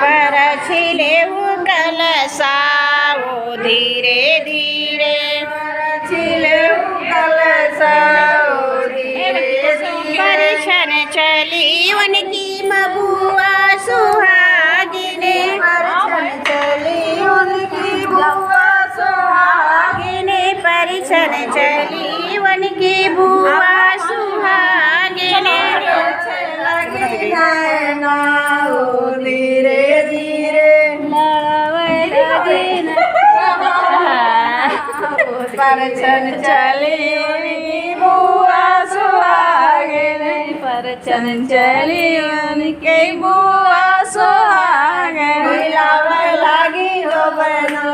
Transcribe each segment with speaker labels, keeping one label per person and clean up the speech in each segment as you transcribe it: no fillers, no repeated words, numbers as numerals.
Speaker 1: परछी लेવું કલસાવો ધીરે ધીરે
Speaker 2: પરછી લેવું કલસાવો ધીરે
Speaker 1: परिछन चली उनकी मबुआ सुहागिने
Speaker 2: परछन चली उनकी बुआ सुहागिने
Speaker 1: परिछन चली उनकी बुआ सुहागिने
Speaker 2: लगी नैना ओ धीरे धीरे परछन चली उनकी बुआ सुहागिने परछन चली उनकी बुआ सुहागिने हिलावे लगी हो बना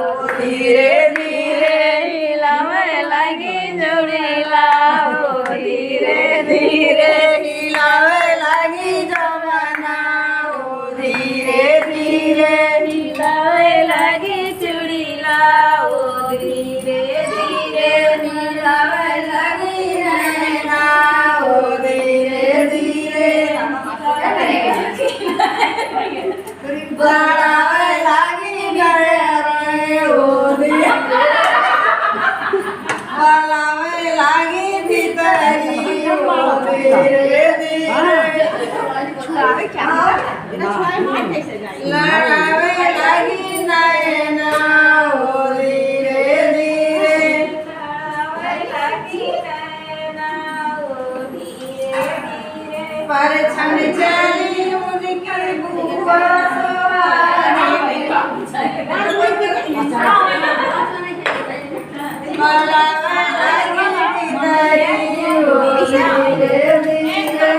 Speaker 2: ओ धीरे धीरे हिलावे लगी जोड़ी लाओ धीरे धीरे हिलावे लगी जमाना ओ धीरे धीरे हिलावे लगी चूड़ी लाओ धीरे धीरे हिलावे लगी नैना ओ धीरे धीरे बढ़ावे लगी गए ओ धीरे बढ़ावे लगी भीतरी ओ धीरे धीरे लड़ावे लगी नैना ओ धीरे धीरे लड़ावे लगी नैना ओ धीरे धीरे परछन चली उनकी बुआ सुहागिने बढ़ावे लगी भीतरी ओ धीरे धीरे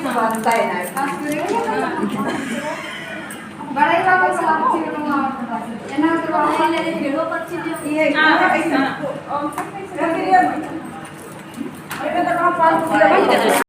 Speaker 2: बनता है ना बड़े बाबा साहब जी को एना तो वाले वीडियो पच्ची ये ऐसा